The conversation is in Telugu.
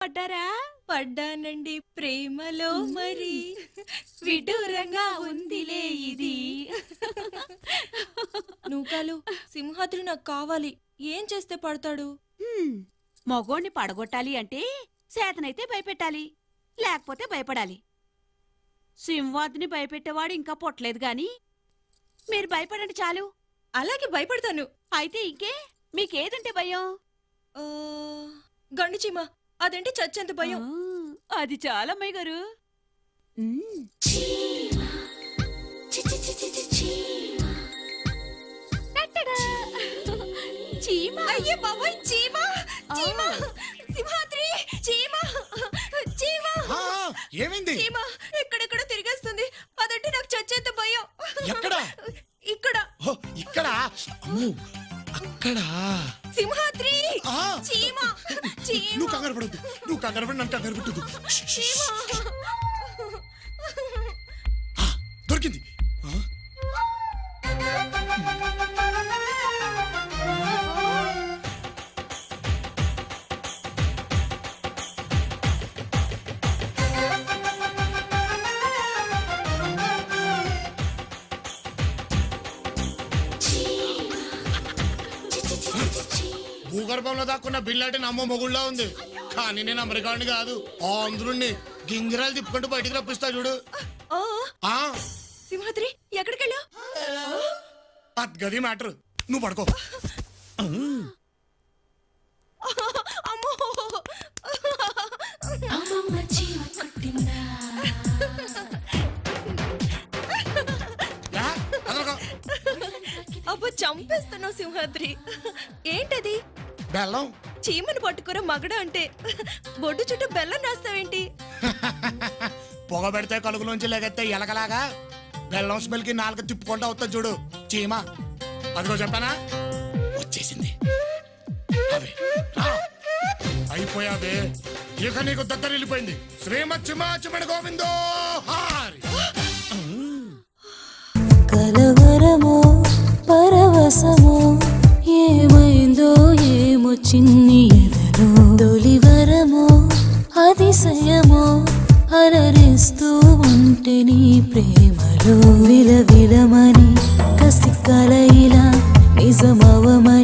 పడ్డారా? పడ్డానండి ప్రేమలో, మరి విడూరంగా ఉందిలే ఇది. నూకాలు, సింహాద్రి నాకు కావాలి. ఏం చేస్తే పడతాడు? మగోణ్ణి పడగొట్టాలి అంటే చేతనైతే భయపెట్టాలి, లేకపోతే భయపడాలి. సింహాద్రిని భయపెట్టేవాడు ఇంకా పుట్టలేదు గాని మీరు భయపడండి చాలు. అలాగే భయపడతాను. అయితే ఇంకే మీకేదంటే భయం? గండు చీమ, అదేంటి చచ్చేంత భయం. అది చాలా అమ్మాయి గారు. అయ్యే బాబోయ్, చీమ చీమ, సింహాద్రి చీమ చీమ. ఏమైంది? చీమ ఎక్కడెక్కడ తిరిగేస్తుంది. అదంటే నాకు చచ్చేంత భయం. ఎక్కడ? ఇక్కడ. ఇక్కడ? అక్కడ సింహాద్రి చీమ చీమ. నువ్వు కంగారు పడద్దు, నువ్వు కంగారు పడి నన్ను కంగారు పెట్టదు. దొరికింది. భూగర్భంలో దాక్కున్న బిల్లాటి నమ్మ మొగుళ్ళ ఉంది, కానీ నేను అమెరికాని కాదు. ఆంధ్రుణ్ణి గింజరాలు తిప్పుకుంటూ బయటికి రప్పిస్తా చూడు. సింహాద్రి ఎక్కడికెళ్ళా? అద్గది మ్యాటర్. నువ్వు పడుకో. అబ్బో చంపేస్తున్నావు సింహాద్రి. ఏంటది? బెల్లం. చీమను పట్టుకున్న మగడ అంటే బొడ్డు చుట్టూ బెల్లం రాస్తావేంటి? పొగ పెడితే కలుగులోంచి లెగెత్తే ఎలకలాగా బెల్లం స్మెల్ కి నాలుగు తిప్పుకుంటా అవుతా చూడు చీమ. అదిగో చెప్పానా, వచ్చేసింది. అయిపోయావే, ఇక నీకు దగ్గర వెళ్ళిపోయింది. శ్రీమచ్చిమాచిమడి గోవిందో హారి. కలవరమో పరవశమో ఏమైందో ఏమో చిన్ని ఎదలో, తొలివరమో అతిశయమో అలరిస్తూ ఉంటే నీ ప్రేమలో, విలవిలమని కసి కలయిలా నిజమవమని